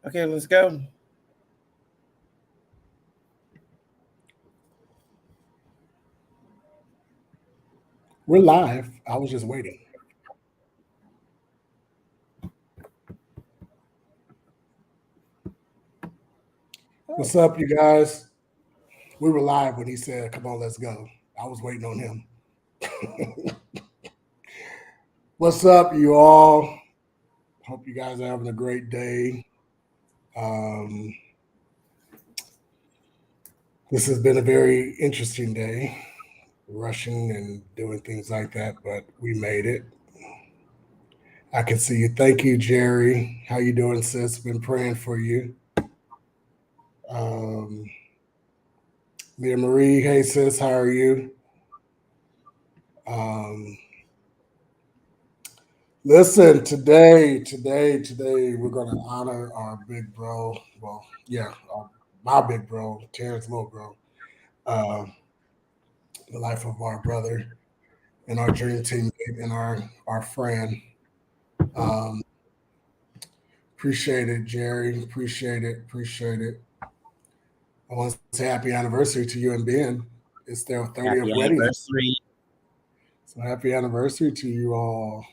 Okay, let's go. We're live. I was just waiting. What's up, you guys? We were live when he said, "Come on, let's go." I was waiting on him. What's up, you all? Hope you guys are having a great day. Um, this has been a very interesting day, rushing and doing things like that, but we made it. I can see you. Thank you, Jerry. How you doing, sis? Been praying for you. Um, Leah Marie, hey sis, how are you? Um, Listen, today, we're going to honor our big bro. Well, yeah, my big bro, Terrence little bro, uh, the life of our brother and our dream teammate and our friend. Um, Appreciate it, Jerry. Appreciate it. I want to say happy anniversary to you and Ben. It's their 30th Happy wedding. anniversary. So happy anniversary to you all.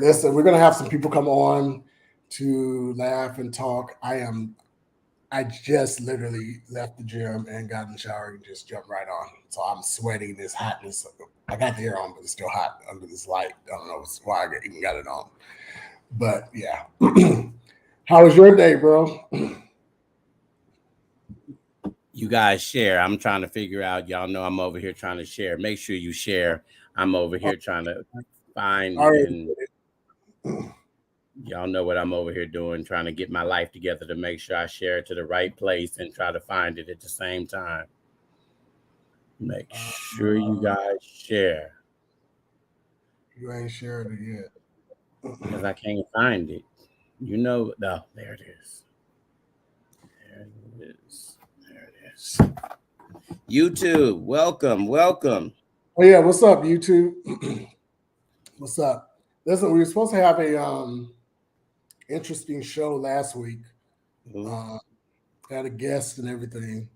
Listen, we're gonna have some people come on to laugh and talk. I just literally left the gym and got in the shower and just jumped right on. So I'm sweating this hotness. I got the air on, but it's still hot under this light. I don't know why I even got it on. But yeah. How was your day, bro? You guys share. I'm trying to figure out. Y'all know I'm over here trying to share. Make sure you share. I'm over here trying to find All right. and y'all know what I'm over here doing, trying to get my life together to make sure I share it to the right place and try to find it at the same time. Make sure you guys share You ain't shared it yet. because I can't find it. You know, no, there it is. There it is. There it is. YouTube, welcome, welcome. Oh yeah, what's up, YouTube? What's up? Listen, we were supposed to have a interesting show last week. Ooh, Uh, had a guest and everything,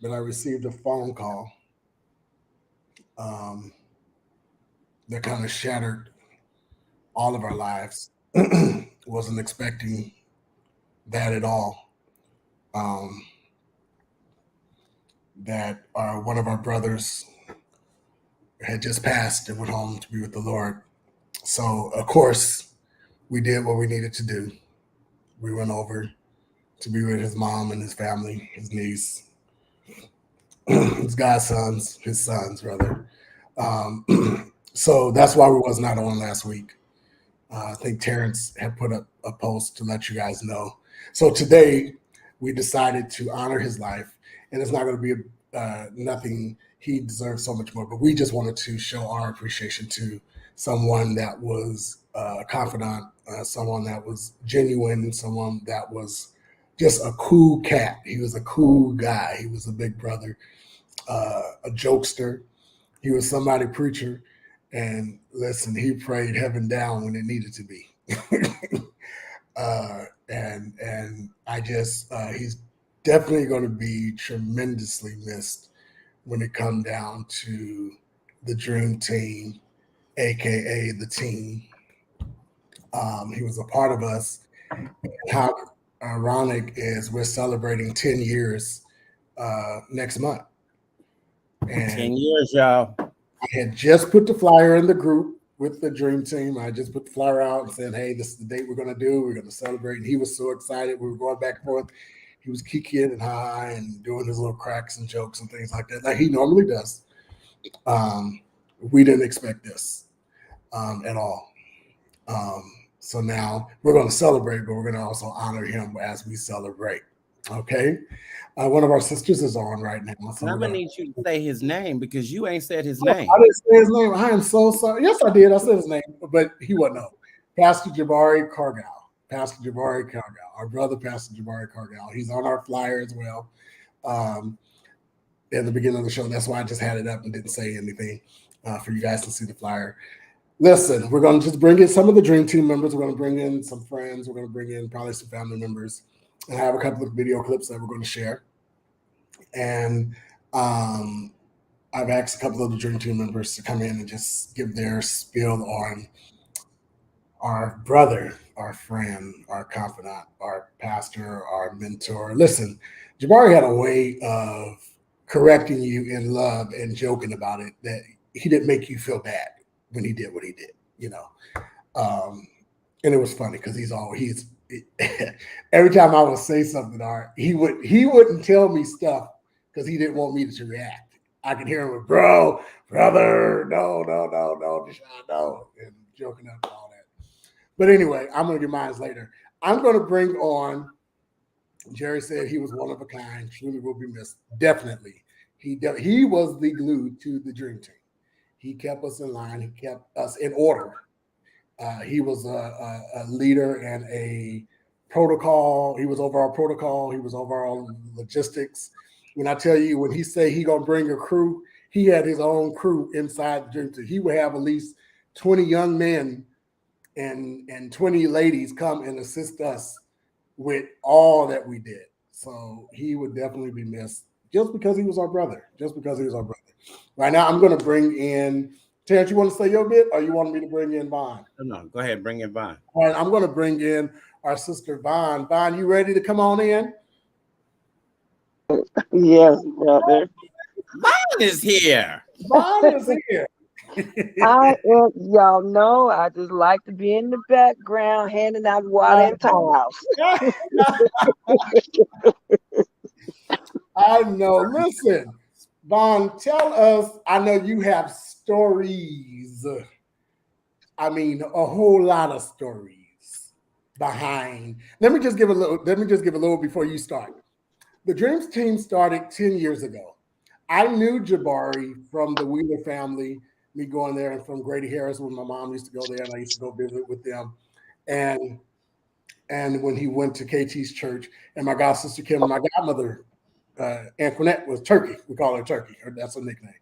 but I received a phone call um, that kind of shattered all of our lives. Wasn't expecting that at all. Um, that one of our brothers had just passed and went home to be with the Lord. So, of course, we did what we needed to do. We went over to be with his mom and his family, his niece, his godsons, his sons, rather. Um, so that's why we was not on last week. I think Terrence had put up a post to let you guys know. So today we decided to honor his life, and it's not going to be nothing. He deserves so much more, but we just wanted to show our appreciation to someone that was a confidant, someone that was genuine, someone that was just a cool cat. He was a cool guy. He was a big brother, a jokester. He was somebody preacher, and listen, he prayed heaven down when it needed to be. And I just he's definitely going to be tremendously missed when it come down to the dream team, aka the team. He was a part of us. How ironic is we're celebrating 10 years next month, and 10 years, y'all. I had just put the flyer in the group with the dream team. I just put the flyer out and said, "Hey, this is the date we're going to do. We're going to celebrate." And he was so excited. We were going back and forth. He was kikiing and high and doing his little cracks and jokes and things like that, like he normally does. Um, we didn't expect this at all. Um, so now we're going to celebrate, but we're going to also honor him as we celebrate. Okay. One of our sisters is on right now, so And I'm we're gonna gonna. need you to say his name because you ain't said his Oh, I name. didn't say his name. I am so sorry. Yes, I did. I said his name, but he wouldn't know. Pastor Jabari Corgile. Pastor Jabari Corgile. Our brother, Pastor Jabari Corgile. He's on our flyer as well. Um, at the beginning of the show. That's why I just had it up and didn't say anything for you guys to see the flyer. Listen, we're going to just bring in some of the Dream Team members. We're going to bring in some friends. We're going to bring in probably some family members, and have a couple of video clips that we're going to share. And I've asked a couple of the Dream Team members to come in and just give their spiel on our brother, our friend, our confidant, our pastor, our mentor. Listen, Jabari had a way of correcting you in love and joking about it that he didn't make you feel bad when he did what he did, you know. And it was funny because he's every time I would say something, he wouldn't tell me stuff because he didn't want me to react. I could hear him with, bro, brother, no, Deshaun, no, and joking up and all that. But anyway, I'm going to get mine later. I'm going to bring on, Jerry said he was one of a kind, truly will be missed. Definitely. He was the glue to the Dream Team. He kept us in line. He kept us in order. He was a leader and a protocol. He was over our protocol. He was over our logistics. When I tell you, when he say he going to bring a crew, he had his own crew inside the Dream Team. He would have at least 20 young men and 20 ladies come and assist us with all that we did. So he would definitely be missed just because he was our brother. Right now, I'm going to bring in, Terrence, you want to say your bit or you want me to bring in Vaughn? No, go ahead. Bring in Vaughn. All right, I'm going to bring in our sister Vaughn. Vaughn, you ready to come on in? Yes, brother. Vaughn is here. Vaughn is here. Y'all know I just like to be in the background handing out water and towels. I know. Listen, Vaughn, tell us. I know you have stories. I mean, a whole lot of stories behind. Let me just give a little before you start. The Dreams Team started 10 years ago. I knew Jabari from the Wheeler family, me going there, and from Grady Harris when my mom used to go there and I used to go visit with them. And when he went to KT's church, and my god sister Kim, my godmother, Antoinette was Turkey. We call her Turkey, or that's a nickname.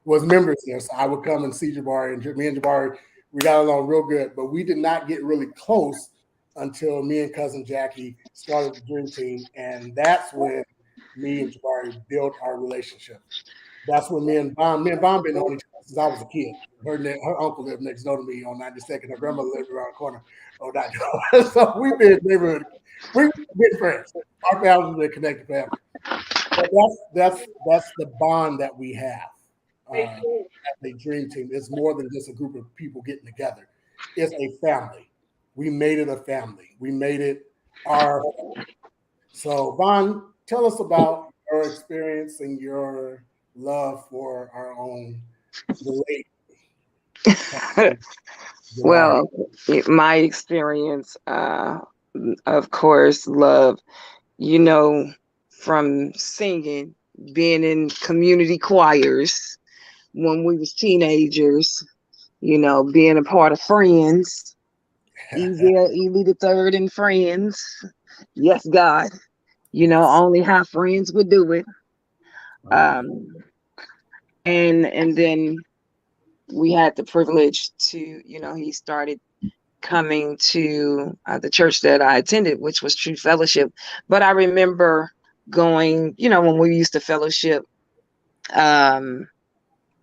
Was members there, so I would come and see Jabari, and me and Jabari, we got along real good, but we did not get really close until me and cousin Jackie started the Dream Team, and that's when me and Jabari built our relationship. That's when me and Vaughn been knowing each other since I was a kid. Her uncle lived next door to me on 92nd. Her grandmother lived around the corner on that. So we've been friends. Our families have been connected forever. But that's the bond that we have at the Dream Team. It's more than just a group of people getting together. It's a family. We made it a family. We made it our family. So Vaughn, tell us about your experience and your love for our own late. Well, my experience, of course, love, from singing, being in community choirs when we was teenagers, being a part of Friends, Ely the Third and Friends. Yes, God. Only how friends would do it. And then we had the privilege to, he started coming to the church that I attended, which was True Fellowship. But I remember going, when we used to fellowship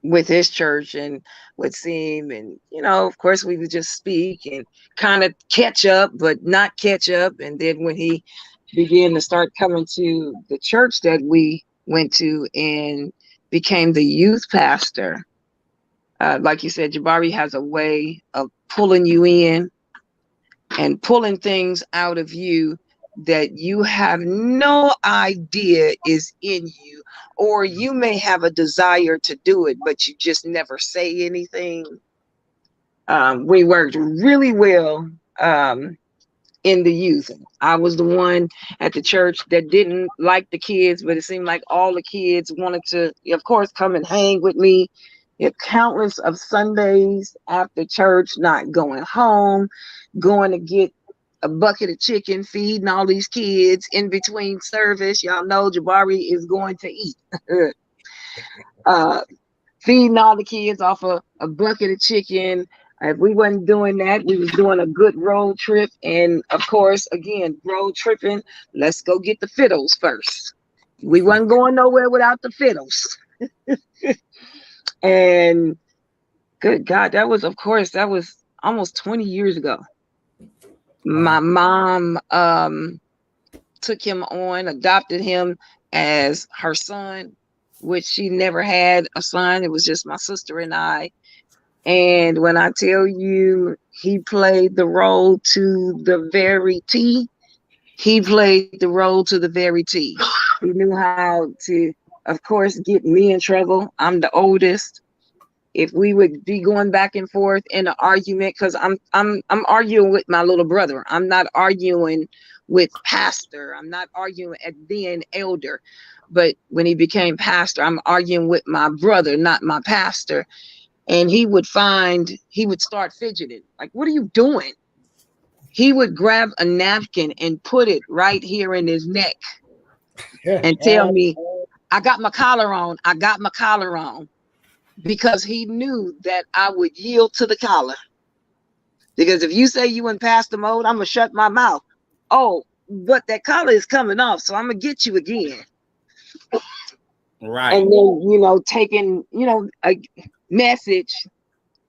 with his church and would see him, and of course we would just speak and kind of catch up, but not catch up. And then when he began to start coming to the church that we went to and became the youth pastor, like you said, Jabari has a way of pulling you in and pulling things out of you that you have no idea is in you, or you may have a desire to do it, but you just never say anything. We worked really well in the youth. I was the one at the church that didn't like the kids, but it seemed like all the kids wanted to, of course, come and hang with me. Countless of Sundays after church, not going home, going to get a bucket of chicken, feeding all these kids in between service. Y'all know Jabari is going to eat. Feeding all the kids off a bucket of chicken, If we wasn't doing that, we was doing a good road trip. And of course, again, road tripping, let's go get the fiddles first. We wasn't going nowhere without the fiddles. And good God, of course, that was almost 20 years ago. My mom took him on, adopted him as her son, which she never had a son. It was just my sister and I. And when I tell you he played the role to the very T, he played the role to the very T. He knew how to, of course, get me in trouble. I'm the oldest. If we would be going back and forth in an argument, because I'm arguing with my little brother. I'm not arguing with pastor. I'm not arguing at being elder. But when he became pastor, I'm arguing with my brother, not my pastor. And he would start fidgeting. Like, what are you doing? He would grab a napkin and put it right here in his neck and tell me, I got my collar on. I got my collar on. Because he knew that I would yield to the collar. Because if you say you in pastor mode, I'm going to shut my mouth. Oh, but that collar is coming off, so I'm going to get you again. Right. And then, taking, a message.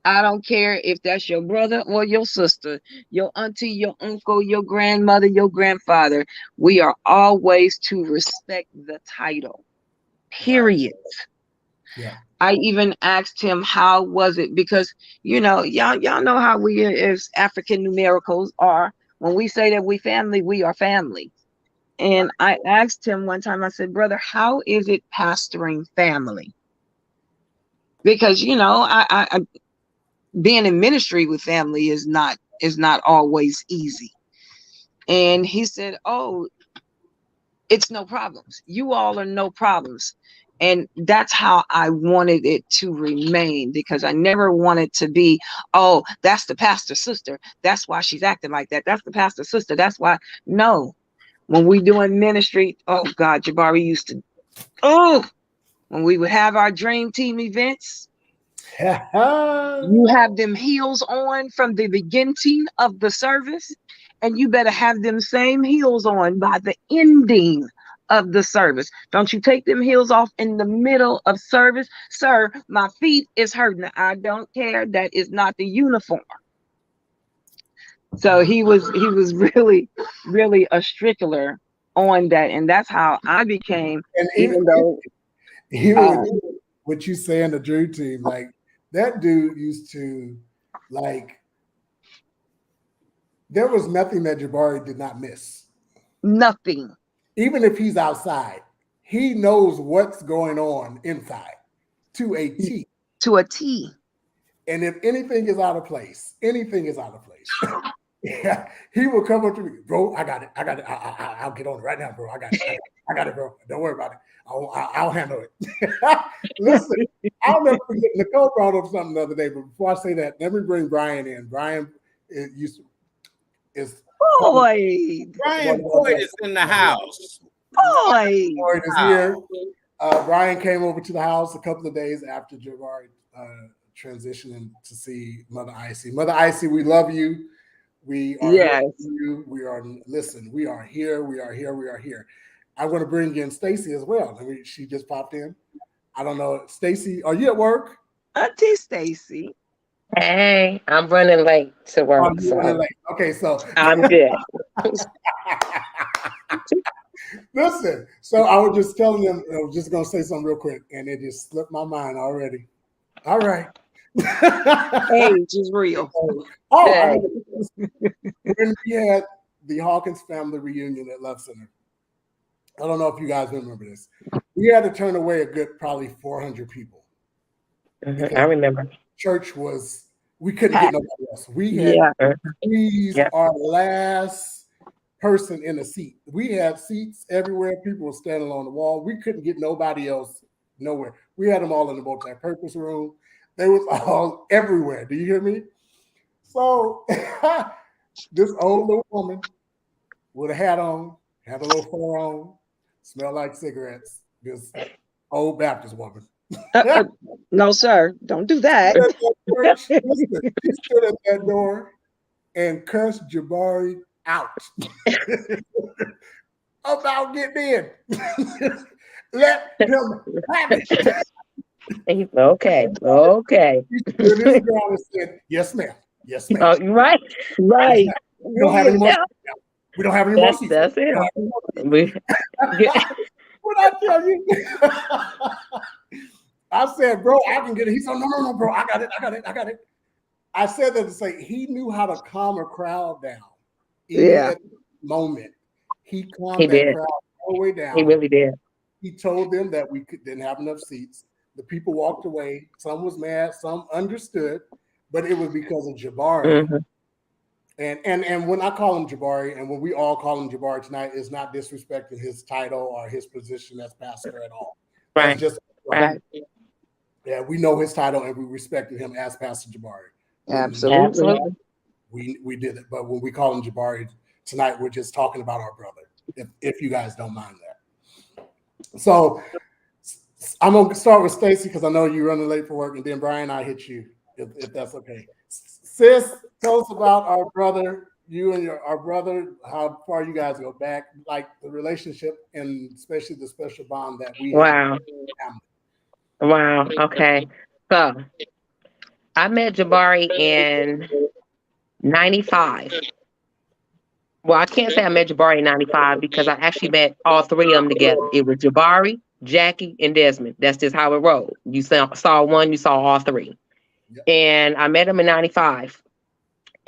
I don't care if that's your brother or your sister, your auntie, your uncle, your grandmother, your grandfather. We are always to respect the title. Period. Yeah. I even asked him, how was it? Because, y'all know how we as African numericals are. When we say that we family, we are family. And I asked him one time, I said, brother, how is it pastoring family? Because, I being in ministry with family is not always easy. And he said, oh, it's no problems. You all are no problems. And that's how I wanted it to remain, because I never wanted to be, oh, that's the pastor's sister. That's why she's acting like that. That's the pastor's sister. That's why. No. When we doing ministry, oh God, Jabari used to, when we would have our dream team events, you have them heels on from the beginning of the service, and you better have them same heels on by the ending of the service. Don't you take them heels off in the middle of service. Sir, my feet is hurting. I don't care. That is not the uniform. So he was really, really a stickler on that. And that's how I became, And even though what you say in the dream team, like that dude used to, like, there was nothing that Jabari did not miss. nothing. Even if he's outside, he knows what's going on inside to a T. To a T. And if anything is out of place, yeah, he will come up to me, bro. I got it. I'll get on it right now, bro. I got it, bro. Don't worry about it. I'll handle it. Listen, I'll never forget. Nicole brought up something the other day, but before I say that, let me bring Brian in. Brian is Boyd. Brian Boyd is in the house. Boyd. Boyd is here. Brian came over to the house a couple of days after Jabari transitioning to see Mother Icy. Mother Icy, we love you. We are here with you. Listen, we are here. We are here. I want to bring in Stacy as well. She just popped in. I don't know. Stacy, are you at work? Auntie Stacy. Hey, I'm running late to work. Running late. Okay, so I'm good. Listen, so I was just telling them, I was just going to say something real quick, and it just slipped my mind already. All right. Age is real. When we had the Hawkins family reunion at Love Center, I don't know if you guys remember this. We had to turn away a good probably 400 people. I remember. Church we couldn't get nobody else. We had squeezed our last person in a seat. We had seats everywhere. People were standing on the wall. We couldn't get nobody else nowhere. We had them all in the multi-purpose room. They was all everywhere. Do you hear me? So this old little woman with a hat on, had a little fur on, smelled like cigarettes. This old Baptist woman. No, sir, don't do that. Stood at that church. Listen, he stood at that door and cursed Jabari out about getting in. Let him have it. Okay, okay. He stood his ground and said, "Yes, ma'am. Yes, ma'am. Oh, you're right, Yes, Right. ma'am. We don't have any more yeah, seats now. We don't have any more seats. that's We it. don't have any more seats." We, yeah, What I tell you? I said, bro, I can get it. He said, no, no, no, bro, I got it. I got it. I got it. I said that to say he knew how to calm a crowd down. Even Yeah. at the moment, he he calmed that did. crowd all the way He down. really did. He told them that didn't have enough seats. The people walked away. Some was mad, some understood, but it was because of Jabari. Hmm. And when I call him Jabari, and when we all call him Jabari tonight, is not disrespecting his title or his position as pastor at all. That's Right, just right. yeah, we know his title and we respected him as Pastor Jabari. When he Absolutely. Absolutely. we did it, but when we call him Jabari tonight, we're just talking about our brother. If you guys don't mind that. So I'm gonna start with Stacy because I know you're running late for work, and then Brian, I hit you if that's okay. Sis, tell us about our brother, you and our brother, how far you guys go back, like the relationship and especially the special bond that we have. Wow, wow. Okay, so I met Jabari in '95. Well, I can't say I met Jabari in '95 because I actually met all three of them together. It was Jabari, Jackie, and Desmond. That's just how it rolled. You saw one, you saw all three. Yep. And I met him in '95.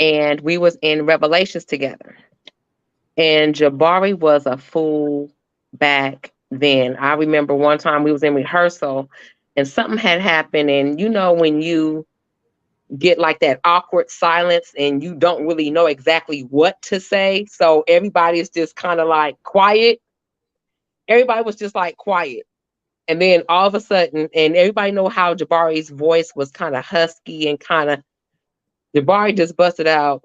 And we was in Revelations together. And Jabari was a fool back then. I remember one time we was in rehearsal and something had happened. And you know, when you get like that awkward silence and you don't really know exactly what to say. So everybody is just kind of like quiet. Everybody was just like quiet. And then all of a sudden, and everybody know how Jabari's voice was kind of husky and kind of, Jabari just busted out,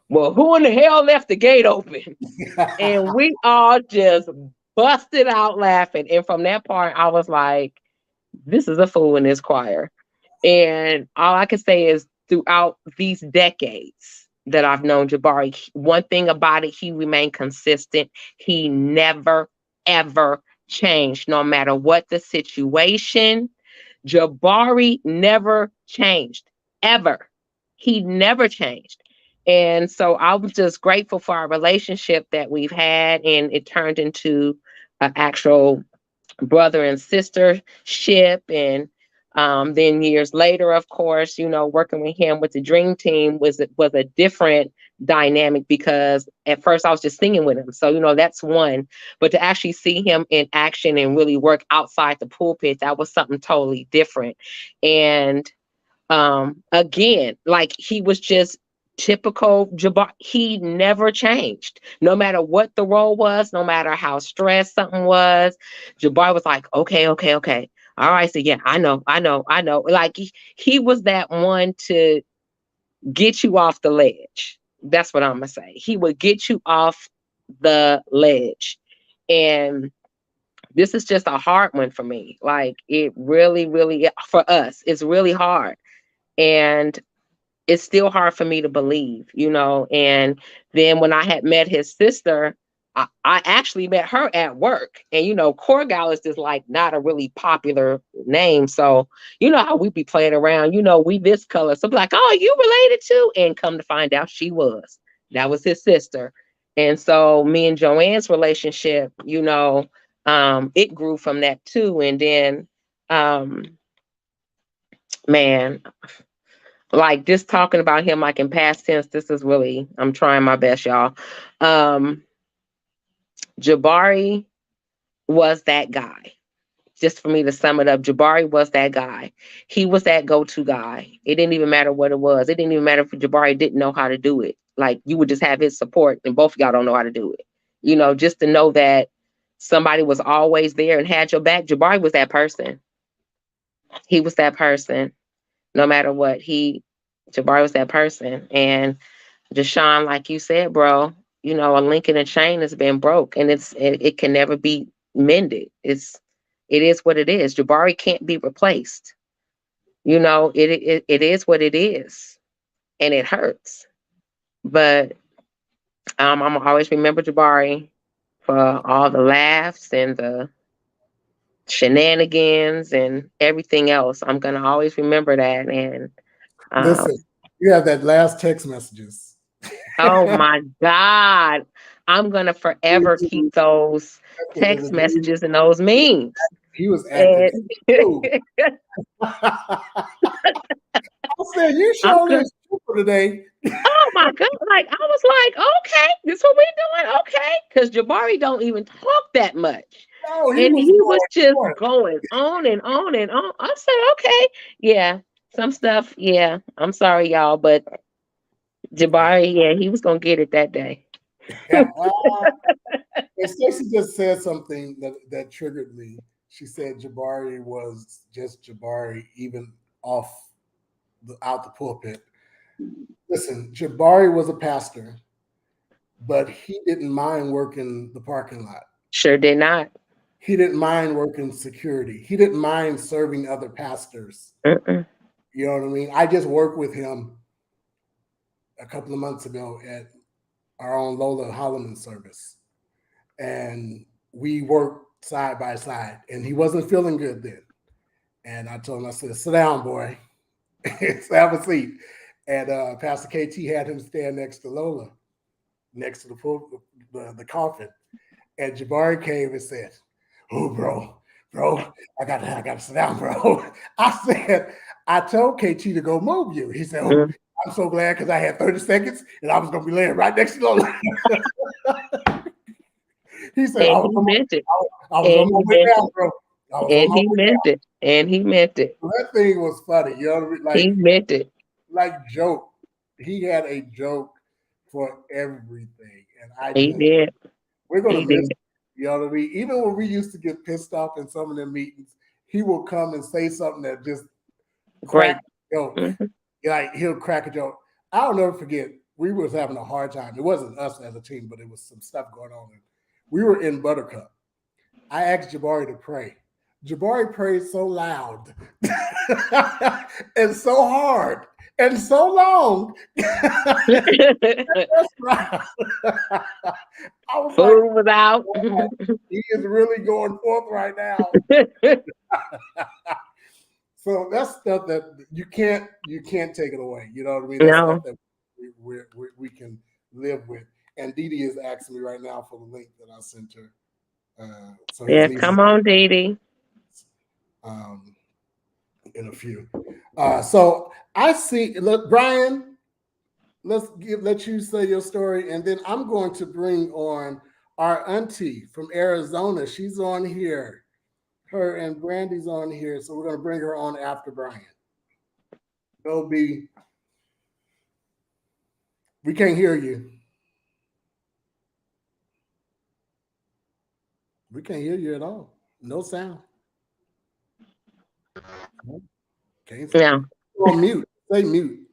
well, who in the hell left the gate open? And we all just busted out laughing. And from that part, I was like, this is a fool in this choir. And all I can say is throughout these decades that I've known Jabari, one thing about it, he remained consistent. He never, ever changed, no matter what the situation. Jabari never changed, ever. He never changed. And so I was just grateful for our relationship that we've had, and it turned into an actual brother and sistership. And then years later, of course, you know, working with him with the Dream Team was a different dynamic because at first I was just singing with him. So, you know, that's one. But to actually see him in action and really work outside the pulpit, that was something totally different. And again, like he was just typical Jabbar. He never changed, no matter what the role was, no matter how stressed something was. Jabbar was like, okay, okay, okay, all right, so yeah, I know, like he was that one to get you off the ledge. That's what I'm gonna say. He would get you off the ledge. And this is just a hard one for me. Like it really, for us, it's really hard. And it's still hard for me to believe, you know. And then when I had met his sister, I actually met her at work. And, you know, Corgile is just like not a really popular name. So, you know how we be playing around, you know, we this color. So I'm like, oh, you related to? And come to find out she was. That was his sister. And so me and Joanne's relationship, you know, it grew from that too. And then, um, man, like just talking about him like in past tense, this is really, I'm trying my best, y'all. um Jabari was that guy. Just for me to sum it up, Jabari was that guy. He was that go-to guy. It didn't even matter what it was. It didn't even matter if Jabari didn't know how to do it. Like you would just have his support and both of y'all don't know how to do it, you know. Just to know that somebody was always there and had your back. Jabari was that person. He was that person. No matter what, Jabari was that person. And Deshaun, like you said, bro, you know, a link in a chain has been broke and it can never be mended. it is what it is. Jabari can't be replaced. You know, it is what it is, and it hurts. But I'm gonna always remember Jabari for all the laughs and the shenanigans and everything else. I'm gonna always remember that. And Listen, you have that last text messages. oh my God, I'm gonna forever keep those text messages and those memes. He was And acting. I said, you showed this today. Oh my God. Like, I was like, okay, this what we doing? Okay. Because Jabari don't even talk that much. No, and he was just going on and on and on. I said, okay. Yeah. Some stuff, yeah. I'm sorry, y'all, but Jabari, yeah, he was gonna get it that day. And Stacey just said something that triggered me. She said Jabari was just Jabari, even out the pulpit. Listen, Jabari was a pastor, but he didn't mind working the parking lot. Sure did not. He didn't mind working security. He didn't mind serving other pastors. Mm-mm. You know what I mean? I just worked with him a couple of months ago at our own Lola Holloman service. And we worked side by side, and he wasn't feeling good then. And I told him, I said, sit down, boy. Have a seat. And Pastor KT had him stand next to Lola, next to the coffin. And Jabari came and said, oh, bro, I gotta sit down, bro. I said, I told KT to go move you. He said, oh, I'm so glad because I had 30 seconds and I was gonna be laying right next to Lola. He said, I was on my way down, bro. And he meant it. And he meant it. So that thing was funny. You know what I mean? Like, he meant it. Like joke. He had a joke for everything. And he did. We're gonna miss it. You know what I mean? Even when we used to get pissed off in some of them meetings, he will come and say something that just crack a joke. Mm-hmm. Like he'll crack a joke. I'll never forget, we was having a hard time. It wasn't us as a team, but it was some stuff going on. We were in Buttercup. I asked Jabari to pray. Jabari prayed so loud and so hard and so long. That's right. I was food was out. He is really going forth right now. So that's stuff that you can't take it away. You know what I mean? That's stuff that we can live with. And Dee Dee is asking me right now for the link that I sent her. So yeah, come on, Dee Dee. In a few. So I see. Look, Brian, let you say your story, and then I'm going to bring on our auntie from Arizona. She's on here. Her and Brandy's on here, so we're going to bring her on after Brian. We can't hear you. We can't hear you at all. No sound. Can't say. Yeah. You're on mute. Say mute.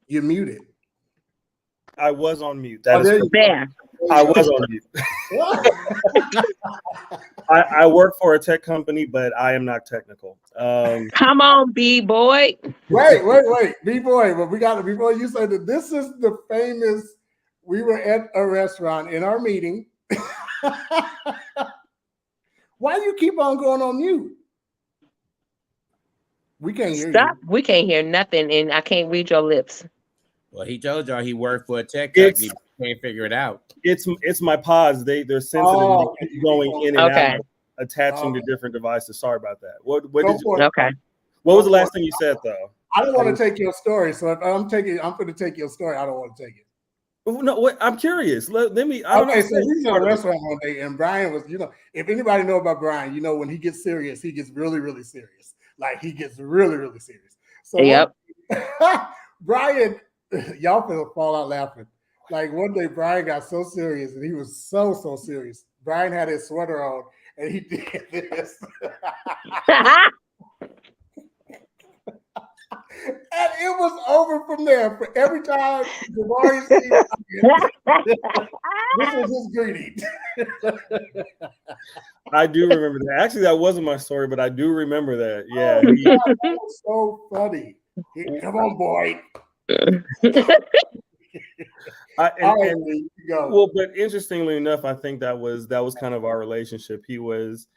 You're muted. I was on mute. That is there. I was on mute. I work for a tech company, but I am not technical. Come on, B-boy. Wait. B-boy. But we got to, before you say that, this is the famous, we were at a restaurant in our meeting. Why do you keep on going on mute? We can't hear you. We can't hear nothing, and I can't read your lips. Well, he told y'all he worked for a tech company. Can't figure it out. It's my pods. They're sensitive. They keep going in and out, attaching to different devices. Sorry about that. What did you? Okay. What was the last thing you said though? I don't want to take your story. So if I'm going to take your story. I don't want to take it. No, I'm curious. Let me. So he's in a restaurant one day, and Brian was, if anybody know about Brian, when he gets serious, he gets really, really serious. Like he gets really, really serious. So yep. Brian, y'all finna fall out laughing. Like one day, Brian got so serious, and he was so serious. Brian had his sweater on, and he did this. And it was over from there. For every time Jabari seen this was his greeting. I do remember that. Actually, that wasn't my story, but I do remember that. Yeah. Oh, God, that was so funny. Come on, boy. Well, but interestingly enough, I think that was kind of our relationship. He was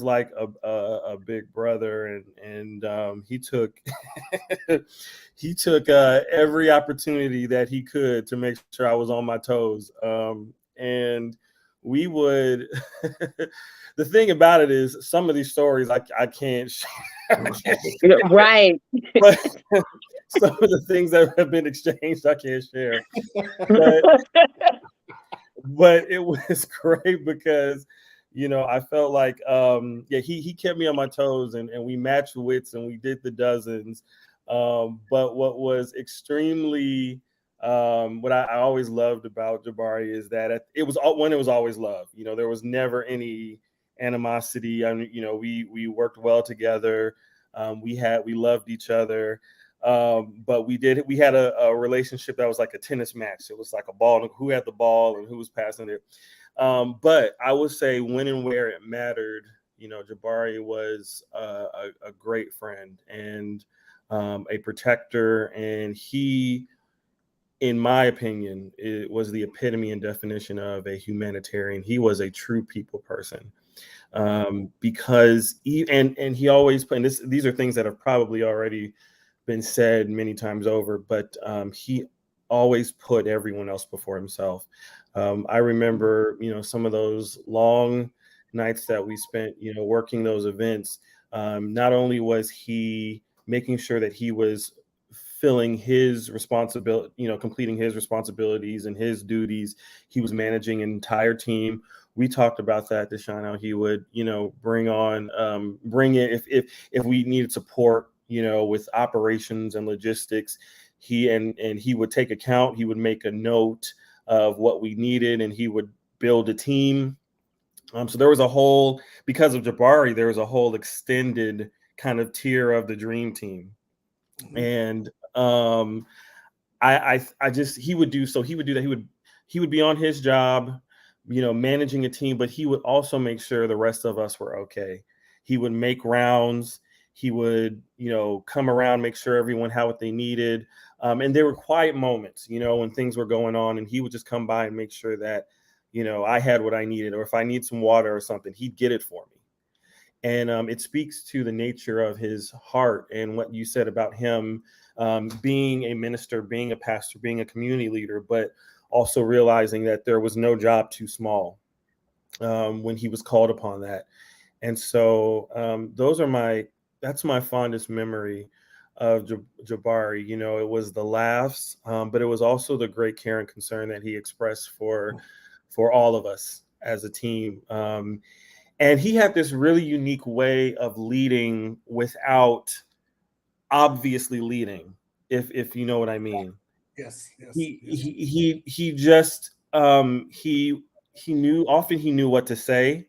like a big brother, and he took he took every opportunity that he could to make sure I was on my toes. And we would. The thing about it is, some of these stories I can't share. Right. But some of the things that have been exchanged, I can't share. But it was great because, I felt like, he kept me on my toes, and we matched wits and we did the dozens. But what was extremely, what I always loved about Jabari is that it was always love. There was never any animosity. I mean, we worked well together. We loved each other. But we had a relationship that was like a tennis match. It was like a ball, who had the ball and who was passing it. But I would say when and where it mattered, Jabari was a great friend and a protector. And he, in my opinion, it was the epitome and definition of a humanitarian. He was a true people person. Because he always put, and these are things that have probably already been said many times over, but he always put everyone else before himself. I remember, some of those long nights that we spent, working those events. Not only was he making sure that he was filling his responsibility, completing his responsibilities and his duties, he was managing an entire team. We talked about that, Deshaun, how he would, bring in if we needed support, with operations and logistics. He would take account. He would make a note of what we needed, and he would build a team. So there was because of Jabari, there was a whole extended kind of tier of the dream team. Mm-hmm. And he would do that. He would be on his job, managing a team, but he would also make sure the rest of us were okay. He would make rounds. He would, come around, make sure everyone had what they needed. And there were quiet moments, when things were going on, and he would just come by and make sure that, I had what I needed, or if I need some water or something, he'd get it for me. And it speaks to the nature of his heart and what you said about him being a minister, being a pastor, being a community leader, but also realizing that there was no job too small when he was called upon that. And so that's my fondest memory of Jabari. It was the laughs, but it was also the great care and concern that he expressed for all of us as a team. And he had this really unique way of leading without obviously leading, if you know what I mean. Yes. He just he knew what to say.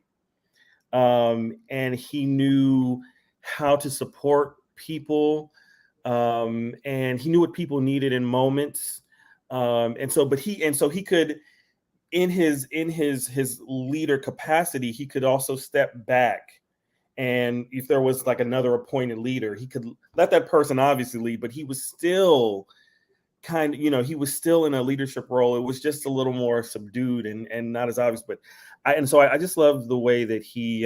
And he knew how to support people, and he knew what people needed in moments. And so he could, in his leader capacity, he could also step back. And if there was like another appointed leader, he could let that person obviously lead, but he was still he was still in a leadership role. It was just a little more subdued and not as obvious. But I just love the way that he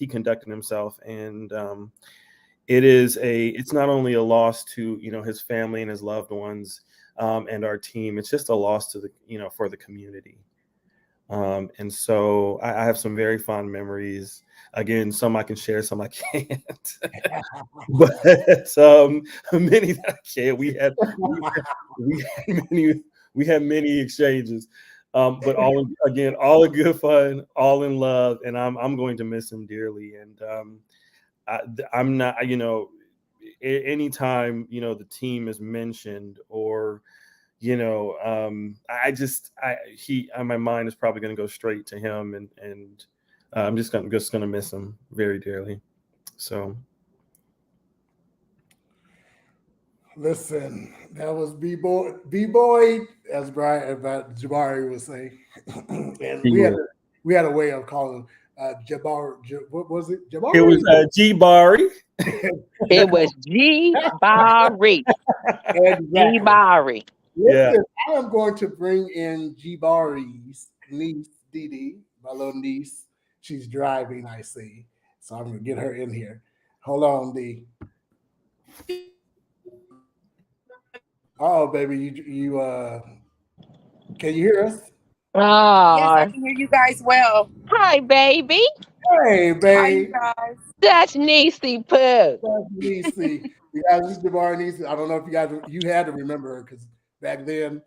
conducted himself. And it's not only a loss to, his family and his loved ones and our team. It's just a loss to for the community. And so I have some very fond memories. Again, some I can share, some I can't. But many that I can't. We had many exchanges. But all in good fun, all in love, and I'm going to miss him dearly. And I'm not, anytime the team is mentioned, or my mind is probably going to go straight to him, and I'm just going to miss him very dearly. So Listen, that was B-boy, as Brian about Jabari was saying, and we had a way of calling what was it? Jabari. It was Jabari. It was Jabari. Exactly. Jabari. Listen, I am going to bring in Jabari's niece, Dee, my little niece. She's driving, I see, so I'm gonna get her in here. Hold on, Dee. Oh, baby, you can you hear us? Yes, I can hear you guys well. Hi, baby. Hey, Hi, babe. you guys. That's Niecy Poo. That's Niecy. Yeah, this is Jabari Niecy. I don't know if you had to remember her because back then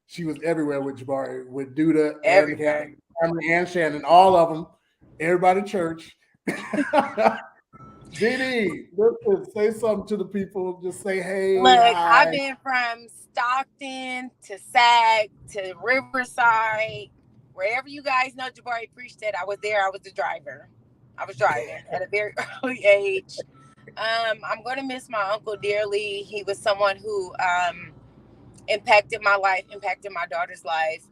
she was everywhere with Jabari, with Duda and Cameron and Shannon, all of them, everybody at church. Dee, listen, say something to the people. Just say, hey. Look, hi. I've been from Stockton to Sac to Riverside, wherever you guys know Jabari preached at. I was there. I was the driver. I was driving at a very early age. I'm going to miss my uncle dearly. He was someone who impacted my life, impacted my daughter's life,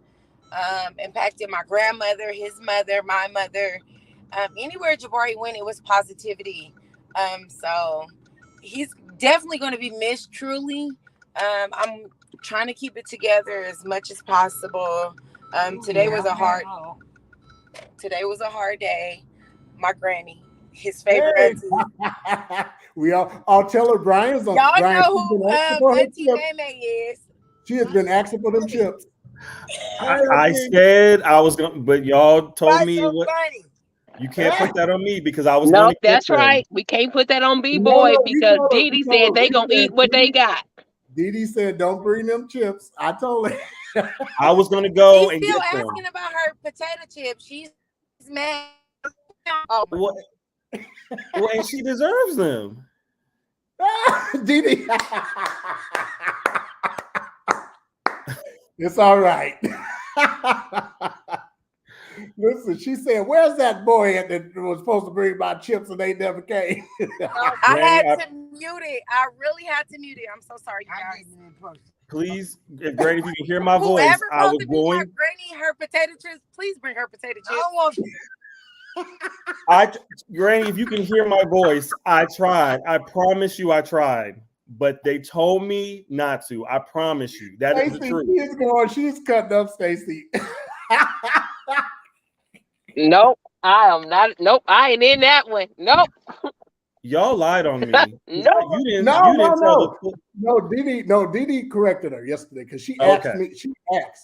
impacted my grandmother, his mother, my mother. Anywhere Jabari went, it was positivity. So he's definitely going to be missed truly. I'm trying to keep it together as much as possible. Today was a hard day. My granny, his favorite auntie. I'll tell her Brian's on. Y'all Brian, know who Auntie Meme is. She has been asking for them chips. I said I was going to, but y'all told me so what. funny. You can't put that on me because I was No, going to. that's right. We can't put that on B-boy because Dee said they gonna eat what they got. Dee said, "Don't bring them chips." I told her. I was going to go She's and still get them. asking about her potato chips. She's mad. Oh, Well, and she deserves them. Dee. It's all right. Listen, she said, "Where's that boy that was supposed to bring my chips and they never came?" I had to mute it. I really had to mute it. I'm so sorry, you guys. Please, Granny, if you can hear my voice, Whoever I was supposed to be going. Granny her potato chips, please bring her potato chips. Granny, if you can hear my voice, I tried. I promise you, I tried. But they told me not to. I promise you. That is the truth. She's cutting up, Stacy. Nope, I am not. Nope, I ain't in that one. Nope. Y'all lied on me. Nope. You didn't tell the. No, Dee corrected her yesterday because she asked me.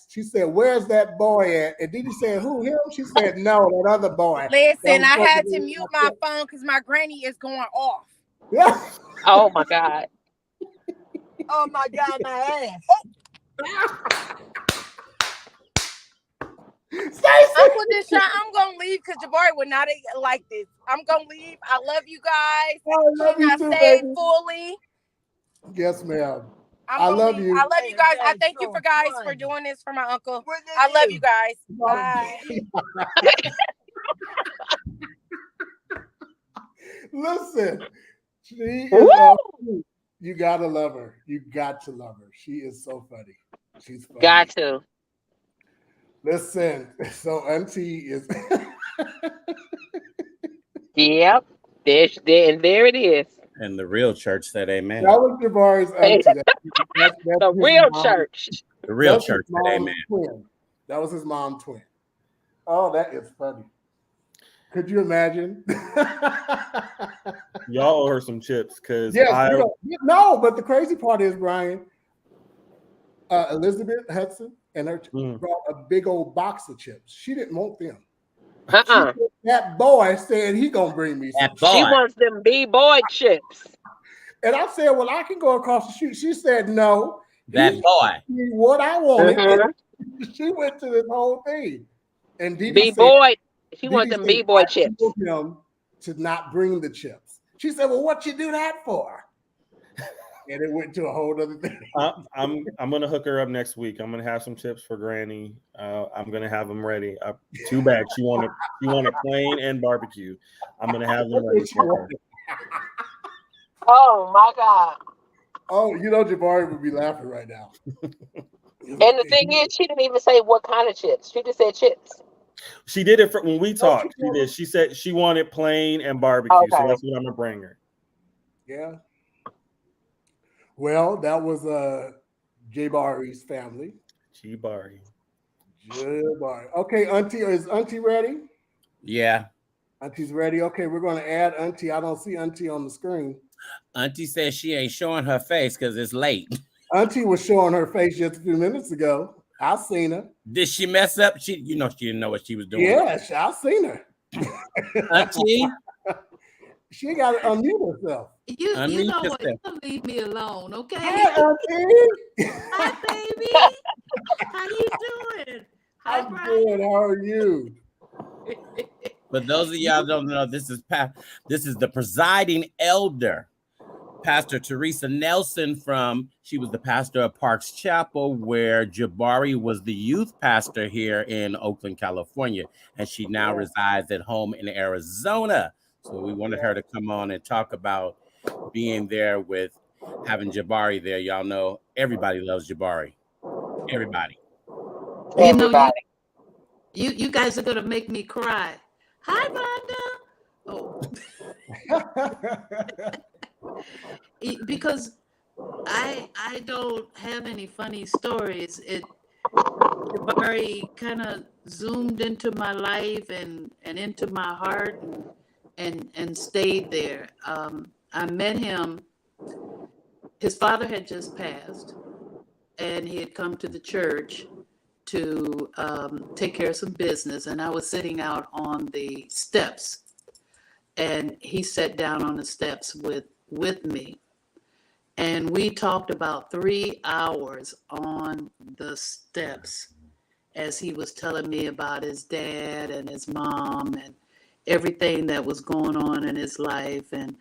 She said, "Where's that boy at?" And Dee said, "Who, him?" She said, "No, that other boy." Listen, I had to mute my phone because my granny is going off. Yeah. Oh my God. Oh my God, my ass. Uncle Deshaun, I'm gonna leave because Jabari would not like this. I'm gonna leave. I love you guys. I love you too, saved baby. fully. Yes, ma'am. I love you. I love you guys. I thank you for guys for doing this for my uncle. I love you guys. Bye. Listen, she is. You gotta love her. You got to love her. She is so funny. She's funny. Got to. Listen, so Auntie is. Yep. There it is. And the real church said amen. That was Jabari's Auntie. That's the real church. The real church said amen. Twin. That was his mom twin. Oh, that is funny. Could you imagine? Y'all owe her some chips because no, but the crazy part is, Brian, Elizabeth Hudson and her brought a big old box of chips. She didn't want them. That boy said he gonna bring me some. She wants them B-boy chips. And I said, well, I can go across the street. She said, no. That boy. What I wanted. She went to this whole thing. And B-boy. She wants them B-boy chips. Him to not bring the chips. She said, well, what you do that for? And it went to a whole other thing. I'm gonna hook her up next week. I'm gonna have some chips for Granny. I'm gonna have them ready. 2 bags. She want a plain and barbecue. I'm gonna have them ready for her. Oh my God. Oh, you know Jabari would be laughing right now. And the thing is, she didn't even say what kind of chips. She just said chips. She did it when we talked. she She did. She said she wanted plain and barbecue. So Okay. that's what I'm gonna bring her. Yeah. Well, that was Jabari's family. Jabari. Jabari. Okay, Auntie, is Auntie ready? Yeah. Auntie's ready. Okay, we're going to add Auntie. I don't see Auntie on the screen. Auntie says she ain't showing her face because it's late. Auntie was showing her face just a few minutes ago. I seen her. Did she mess up? She didn't know what she was doing. Yes, I seen her. Auntie, she got to unmute herself. You Unmute know what? yourself. You leave me alone, okay? Hi, Auntie. Hi, baby. How you doing? Hi, I'm Brian. good. How are you? For those of y'all don't know, this is the presiding elder, Pastor Teresa Nelson she was the pastor of Parks Chapel, where Jabari was the youth pastor here in Oakland, California, and she now resides at home in Arizona. So we wanted her to come on and talk about being there with having Jabari there. Y'all know everybody loves Jabari. Everybody. Everybody. You guys are gonna make me cry. Hi, Rhonda. Oh. Because I don't have any funny stories. Jabari kind of zoomed into my life and into my heart and stayed there. I met him. His father had just passed, and he had come to the church to take care of some business, and I was sitting out on the steps, and he sat down on the steps with me, and we talked about 3 hours on the steps as he was telling me about his dad and his mom and everything that was going on in his life. And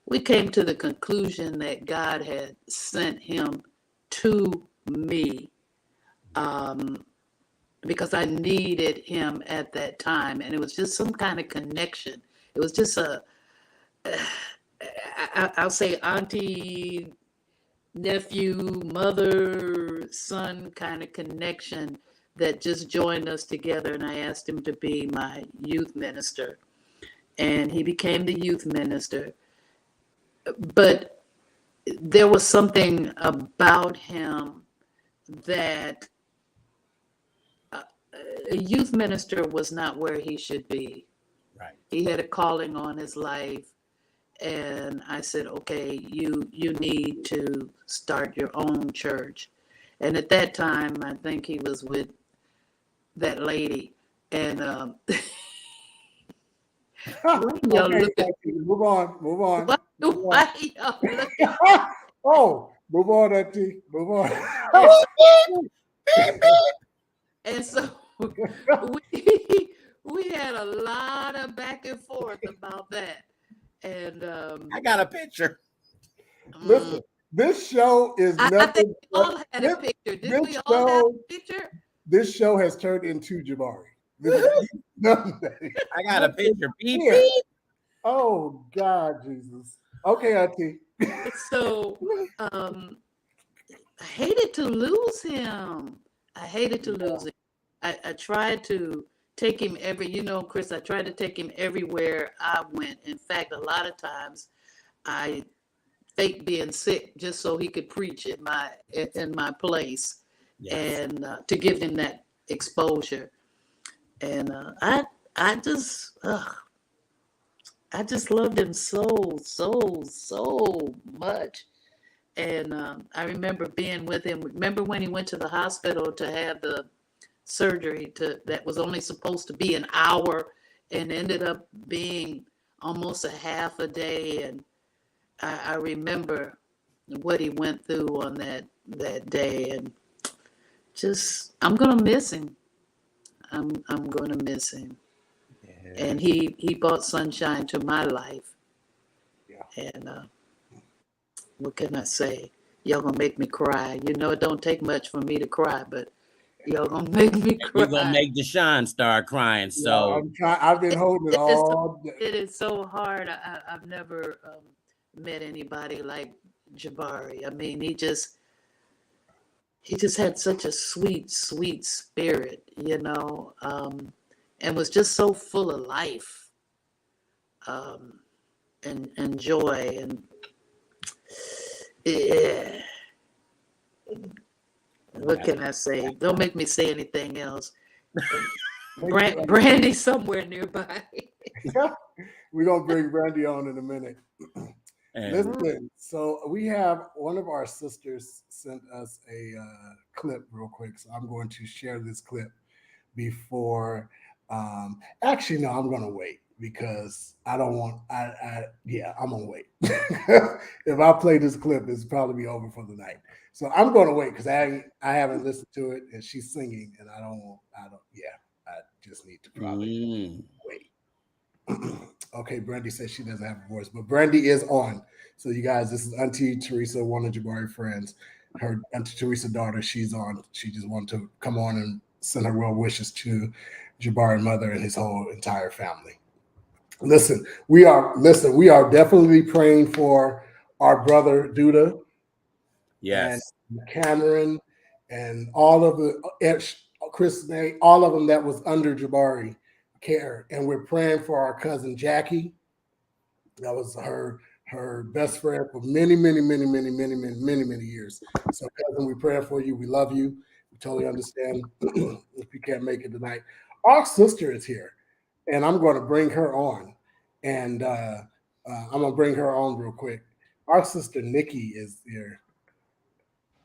we came to the conclusion that God had sent him to me, because I needed him at that time. And it was just some kind of connection. It was just I'll say auntie, nephew, mother, son kind of connection that just joined us together. And I asked him to be my youth minister. And he became the youth minister. But there was something about him that a youth minister was not where he should be. Right. He had a calling on his life. And I said, okay, you need to start your own church. And at that time, I think he was with that lady. And Okay, move on. Why y'all looking? Oh, move on, Auntie. Move on. And so we had a lot of back and forth about that. And I got a picture. Listen, this show is nothing. I think we all had a picture. Did we all have a picture? This show has turned into Jabari. I got a picture. Beep, Yeah. beep. Oh God, Jesus. Okay, Auntie. So I hated to lose him. I tried to take him Chris, I tried to take him everywhere I went. In fact, a lot of times I faked being sick just so he could preach in my place. Yes. And to give him that exposure. And I just loved him so much. And I remember being with him. Remember when he went to the hospital to have the surgery that was only supposed to be an hour and ended up being almost a half a day. And I remember what he went through on that day, and just I'm gonna miss him. I'm gonna miss him. Yeah. And he brought sunshine to my life. Yeah. And what can I say? Y'all gonna make me cry. It don't take much for me to cry, but y'all gonna make me cry. You're gonna make Deshaun start crying. So I've been holding all day. It is so hard. I've never met anybody like Jabari. I mean, he just had such a sweet, sweet spirit, and was just so full of life, and joy. And yeah, what can I say? Don't make me say anything else. Brandy somewhere nearby. We're gonna bring Brandy on in a minute. And Listen, so we have one of our sisters sent us a clip real quick, so I'm going to share this clip before. Actually, no, I'm gonna wait because I don't want. I'm gonna wait. If I play this clip, it's probably be over for the night. So I'm gonna wait because I haven't listened to it, and she's singing, and I don't. Yeah, I just need to probably wait. Okay, Brandy says she doesn't have a voice, but Brandy is on. So you guys, this is Auntie Teresa, one of Jabari friends. Her Auntie Teresa daughter, she's on. She just wanted to come on and send her well wishes to Jabari mother and his whole entire family. Listen, we are definitely praying for our brother Duda yes, and Cameron and all of the Chris May, all of them that was under Jabari care, and we're praying for our cousin Jackie. That was her best friend for many years. So cousin, we're praying for you. We love you. We totally understand if you can't make it tonight. Our sister is here, and I'm going to bring her on, and I'm going to bring her on real quick. Our sister Nikki is here.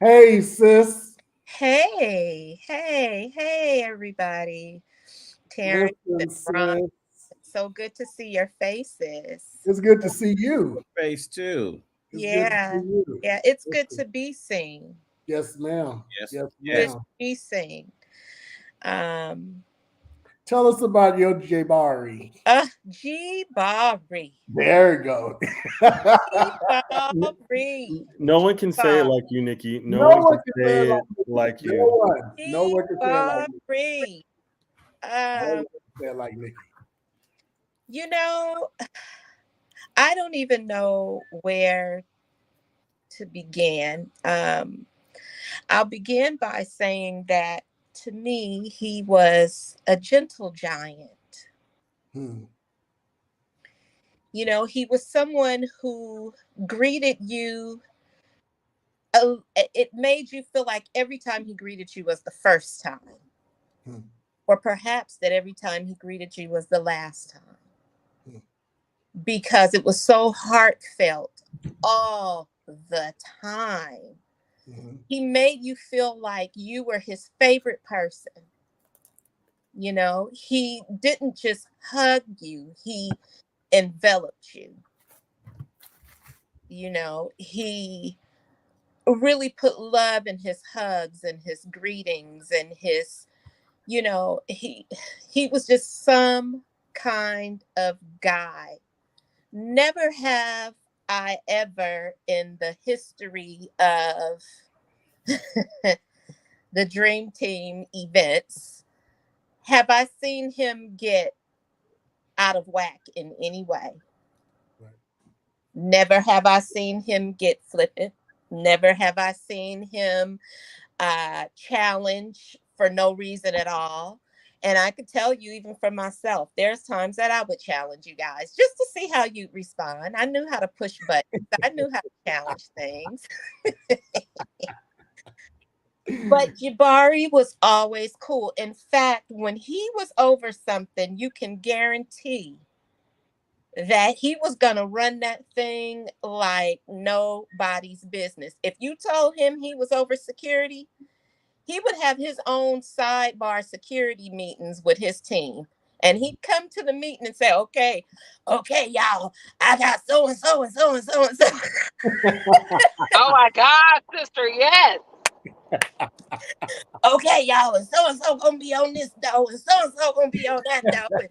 Hey, sis. Hey, everybody. Terrence, Listen, Ron, sis. so good to see your faces. It's good to see you. face too. It's good to see you. Yeah, it's good to be seen. Yes, ma'am. Yes. Good to be seen. Tell us about your Jabari. Jabari. There you go. Jabari. No one can say it like you, Nikki. No one can say it like you. No one can say it like Jabari. No one can say it like Nikki. You know, I don't even know where to begin. I'll begin by saying that to me, he was a gentle giant. You know, he was someone who greeted you. It made you feel like every time he greeted you was the first time. Or perhaps that every time he greeted you was the last time. Because it was so heartfelt all the time. He made you feel like you were his favorite person. You know, he didn't just hug you, he enveloped you. You know, he really put love in his hugs and his greetings and his, you know, he was just some kind of guy. Never have I ever in the history of the Dream Team events have I seen him get out of whack in any way. Right. Never have I seen him get flippant. Never have I seen him challenge for no reason at all. And I could tell you, even for myself, there's times that I would challenge you guys just to see how you respond. I knew how to push buttons. I knew how to challenge things. But Jabari was always cool. In fact, when he was over something, you can guarantee that he was going to run that thing like nobody's business. If you told him he was over security, he would have his own sidebar security meetings with his team. And he'd come to the meeting and say, okay, y'all, I got so-and-so and so-and-so and so. Oh my God, sister, yes. Okay, y'all, and so-and-so gonna be on this door, and so-and-so gonna be on that door.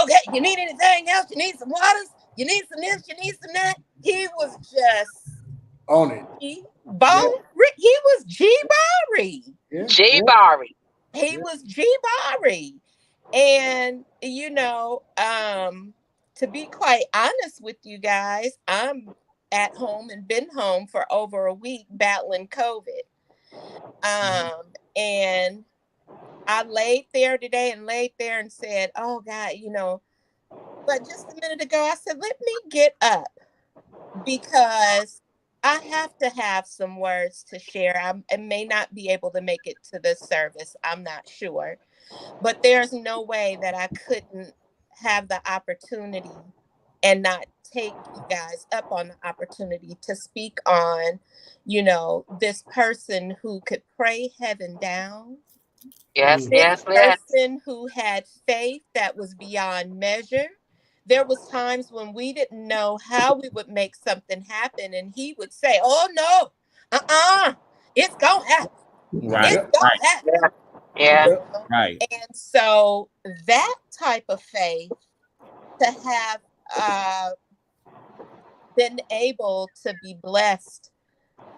Okay, you need anything else? You need some waters? You need some this? You need some that? He was just on it. He was Jabari. Jabari. He was Jabari. And, you know, to be quite honest with you guys, I'm at home and been home for over a week battling COVID. And I laid there today and said, oh God, but just a minute ago, I said, let me get up because I have to have some words to share. I may not be able to make it to this service. I'm not sure. But there's no way that I couldn't have the opportunity and not take you guys up on the opportunity to speak on, this person who could pray heaven down. Yes, This yes, yes. person who had faith that was beyond measure. There was times when we didn't know how we would make something happen, and he would say, "Oh no, it's gonna happen. Right. It's gonna happen." Yeah. Right. And so that type of faith, to have been able to be blessed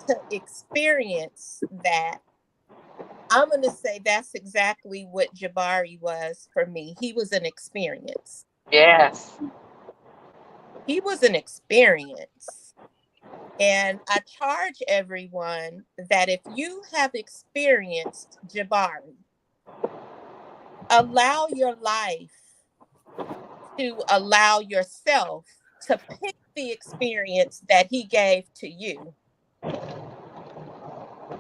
to experience that, I'm going to say that's exactly what Jabari was for me. He was an experience. Yes. He was an experience. And I charge everyone that if you have experienced Jabari, allow your life to allow yourself to pick the experience that he gave to you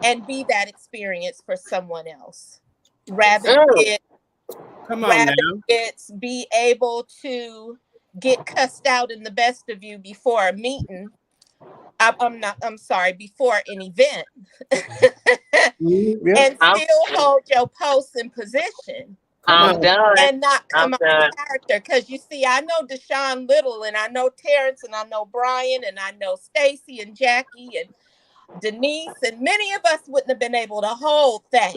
and be that experience for someone else. Rather it's be able to get cussed out in the best of you before a meeting. Before an event. And still hold your post and position. I'm done. And not come out of character. Because you see, I know Deshaun Little, and I know Terrence, and I know Brian, and I know Stacy and Jackie and Denise, and many of us wouldn't have been able to hold that.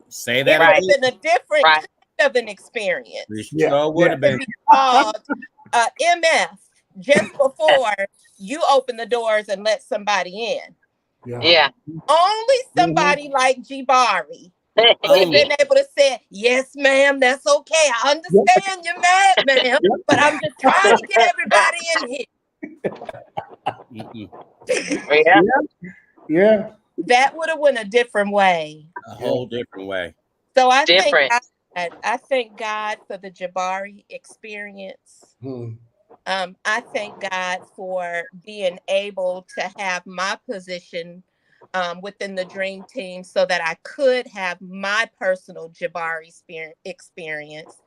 Say that. It would have been a different kind of an experience. Would have been called MF just before you open the doors and let somebody in. Yeah. Only somebody like Jabari would have been able to say, yes, ma'am, that's okay. I understand you're mad, ma'am, but I'm just trying to get everybody in here. Yeah. That would have went a different way. A whole different way. So I thank God for the Jabari experience. I thank God for being able to have my position within the dream team so that I could have my personal Jabari experience.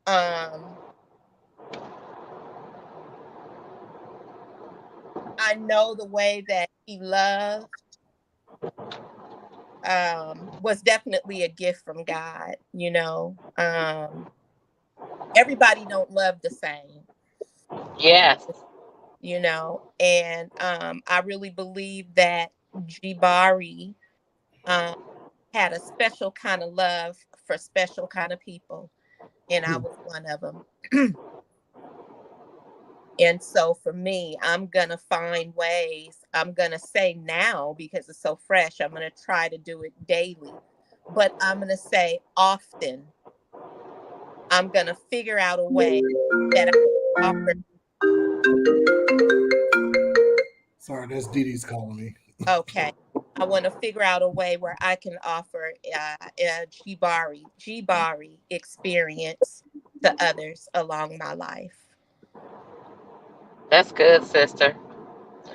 I know the way that he loved was definitely a gift from God. Everybody don't love the same. Yes. And I really believe that Jabari had a special kind of love for special kind of people, and I was one of them. And so for me, I'm gonna find ways. I'm gonna say now, because it's so fresh, I'm gonna try to do it daily, but I'm gonna say often. I'm gonna figure out a way that I can offer. Sorry, that's Dee Dee's calling me. Okay. I want to figure out a way where I can offer a Jabari experience to others along my life. That's good, sister.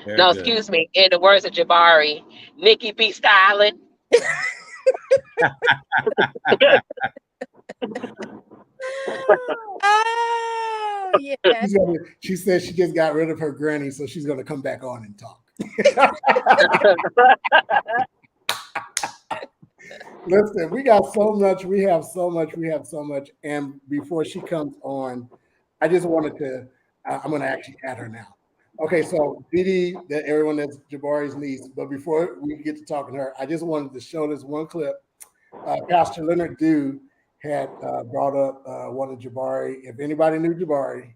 Very no, good. Excuse me. In the words of Jabari, Nikki be styling. Oh, yeah. She said she just got rid of her granny, so she's going to come back on and talk. Listen, we got so much. We have so much. And before she comes on, I just wanted to, I'm going to actually add her now. Okay, so Dee Dee, that everyone that's Jabari's niece. But before we get to talking to her, I just wanted to show this one clip. Pastor Leonard Dew had brought up one of Jabari. If anybody knew Jabari,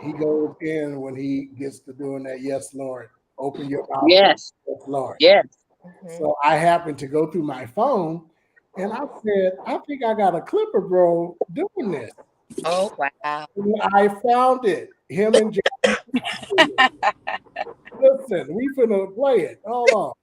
he goes in when he gets to doing that, yes, Lord. Open your mouth. Yes. Yes, Lord. Yes. So I happened to go through my phone, and I said, I think I got a clip of bro doing this. Oh, wow. And I found it. Him and Jay. Listen, we finna play it. Hold on.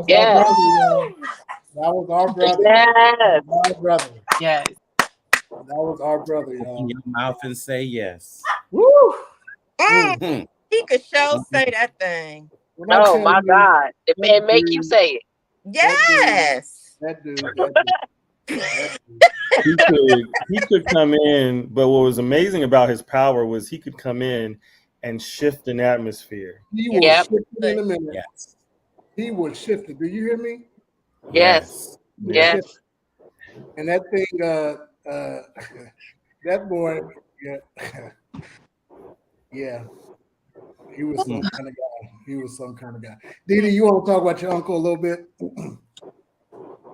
Yes. That was our brother. Yes. Our brother. Yes. That was our brother, y'all. Open your mouth and say yes. Woo! Mhm. He could show say that thing. When I Oh tell my you, God. It that make you dude- say it. Yes. That dude. He could come in, but what was amazing about his power was he could come in and shift an atmosphere. He will Yep. shift it in a minute. Yes. He will shift it. Do you hear me? Yes. He will Yes. shift it. And that thing, that boy, yeah, he was some kind of guy. He was some kind of guy. Didi, you want to talk about your uncle a little bit?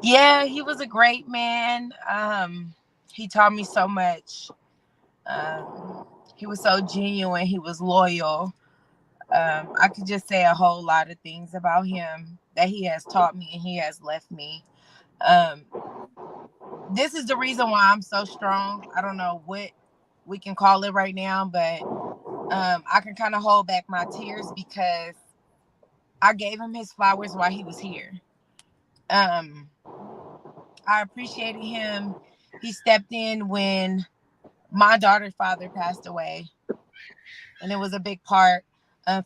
Yeah, he was a great man. He taught me so much. He was so genuine. He was loyal. I could just say a whole lot of things about him that he has taught me and he has left me. This is the reason why I'm so strong. I don't know what we can call it right now, but I can kind of hold back my tears because I gave him his flowers while he was here. I appreciated him. He stepped in when my daughter's father passed away, and it was a big part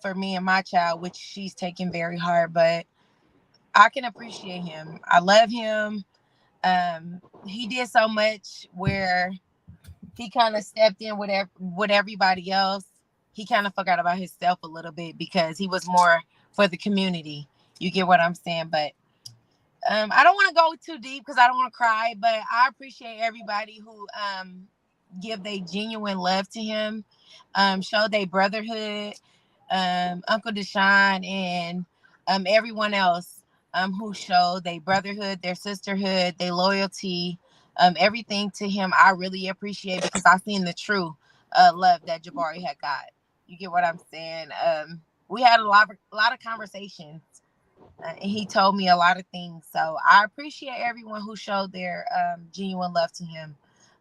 for me and my child, which she's taken very hard, but I can appreciate him. I love him. He did so much where he kind of stepped in with everybody else. He kind of forgot about himself a little bit because he was more for the community. You get what I'm saying? But I don't want to go too deep because I don't want to cry, but I appreciate everybody who give their genuine love to him, show their brotherhood, Uncle Deshaun and everyone else who showed their brotherhood, their sisterhood, their loyalty, everything to him. I really appreciate because I seen the true love that Jabari had got. You get what I'm saying? We had a lot of conversations. And he told me a lot of things. So I appreciate everyone who showed their genuine love to him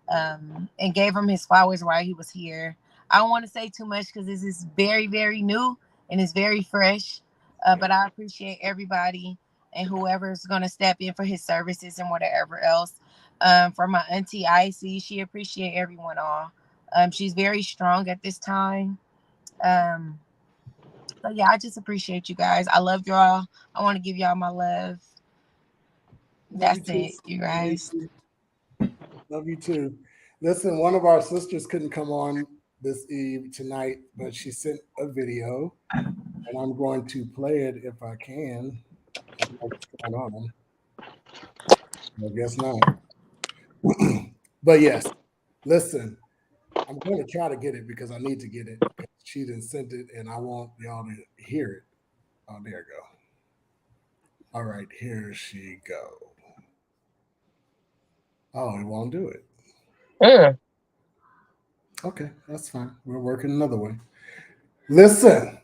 and gave him his flowers while he was here. I don't want to say too much because this is very, very new and it's very fresh. But I appreciate everybody and whoever's going to step in for his services and whatever else. For my auntie Icy, she appreciate everyone all. She's very strong at this time. So yeah, I just appreciate you guys. I love y'all. I want to give y'all my love. That's it, you guys. Love you too. Listen, one of our sisters couldn't come on this eve tonight, but she sent a video, and I'm going to play it if I can. I don't know what's going on. I guess not. But yes, listen, I'm going to try to get it because I need to get it. She didn't send it, and I want y'all to hear it. Oh, there you go. All right, here she go. Oh, it won't do it. Okay, that's fine. We're working another way. Listen,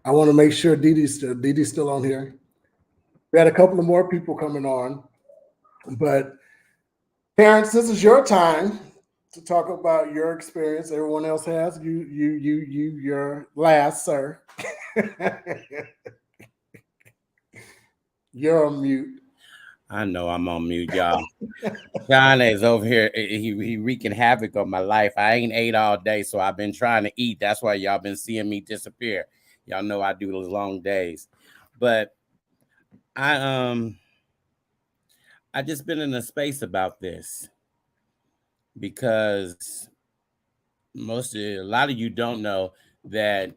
I want to make sure Didi's still on here. We had a couple of more people coming on, but parents, this is your time to talk about your experience. Everyone else has your last, sir. You're on mute. I know I'm on mute, y'all. John is over here. He wreaking havoc on my life. I ain't ate all day, so I've been trying to eat. That's why y'all been seeing me disappear. Y'all know I do those long days. But I I just been in a space about this because a lot of you don't know that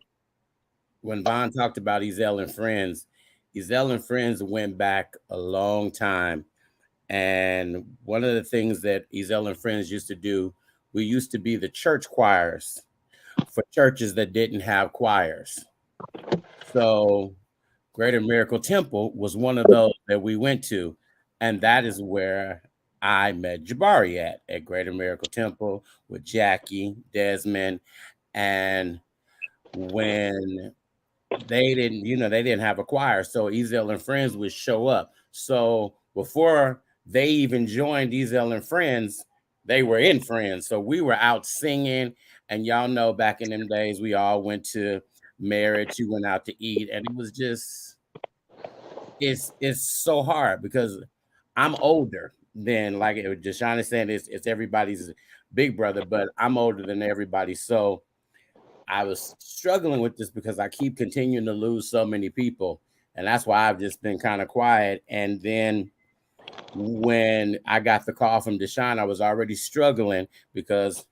when Vaughn talked about Ezel and Friends, Ezel and Friends went back a long time. And one of the things that Ezel and Friends used to do, we used to be the church choirs for churches that didn't have choirs. So Greater Miracle Temple was one of those that we went to. And that is where I met Jabari at Greater Miracle Temple with Jackie, Desmond. And when they didn't have a choir, so Ezel and Friends would show up. So before they even joined Ezel and Friends, they were in Friends. So we were out singing, and y'all know back in them days, we all went to marriage, you went out to eat, and it was just it's so hard because I'm older than like Deshaun is saying, it's everybody's big brother, but I'm older than everybody. So I was struggling with this because I keep continuing to lose so many people. And that's why I've just been kind of quiet. And then when I got the call from Deshaun, I was already struggling because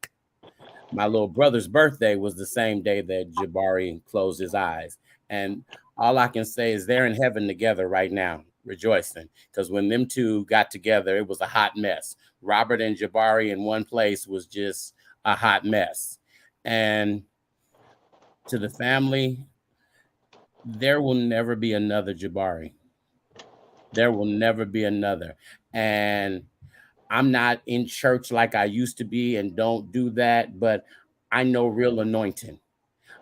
my little brother's birthday was the same day that Jabari closed his eyes. And all I can say is they're in heaven together right now, rejoicing. Because when them two got together, it was a hot mess. Robert and Jabari in one place was just a hot mess. And to the family, there will never be another Jabari. There will never be another. And I'm not in church like I used to be and don't do that, but I know real anointing.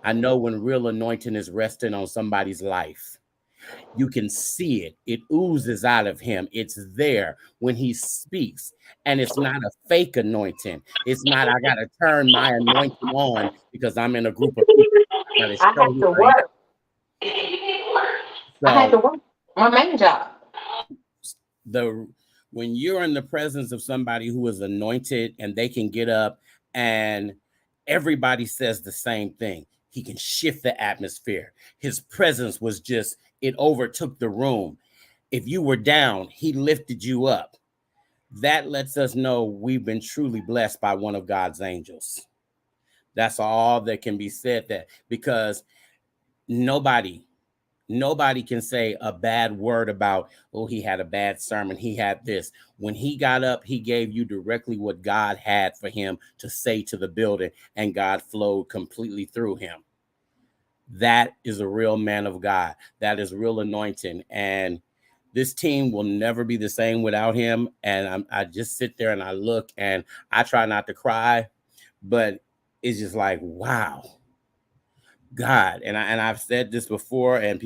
I know when real anointing is resting on somebody's life. You can see it. It oozes out of him. It's there when he speaks. And it's not a fake anointing. It's not, I got to turn my anointing on because I'm in a group of people. I got to I show had who to I am. work. I had So to work my main job. the when you're in the presence of somebody who is anointed and they can get up and everybody says the same thing, he can shift the atmosphere. His presence was just, it overtook the room. If you were down, he lifted you up. That lets us know we've been truly blessed by one of God's angels. That's all that can be said, that because nobody can say a bad word about, oh, he had a bad sermon, he had this. When he got up, he gave you directly what God had for him to say to the building, and God flowed completely through him. That is a real man of God. That is real anointing. And this team will never be the same without him. And I just sit there and I look and I try not to cry, but it's just like, wow, God. And I've said this before, and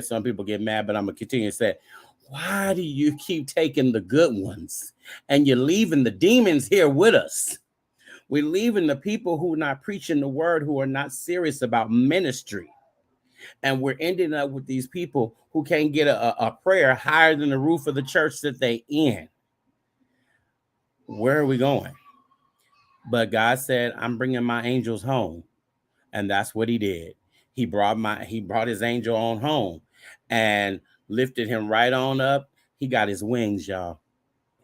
some people get mad, but I'm gonna continue to say, why do you keep taking the good ones and you're leaving the demons here with us? We're leaving the people who are not preaching the word, who are not serious about ministry. And we're ending up with these people who can't get a prayer higher than the roof of the church that they in. Where are we going? But God said, I'm bringing my angels home. And that's what he did. He brought his angel on home and lifted him right on up. He got his wings, y'all.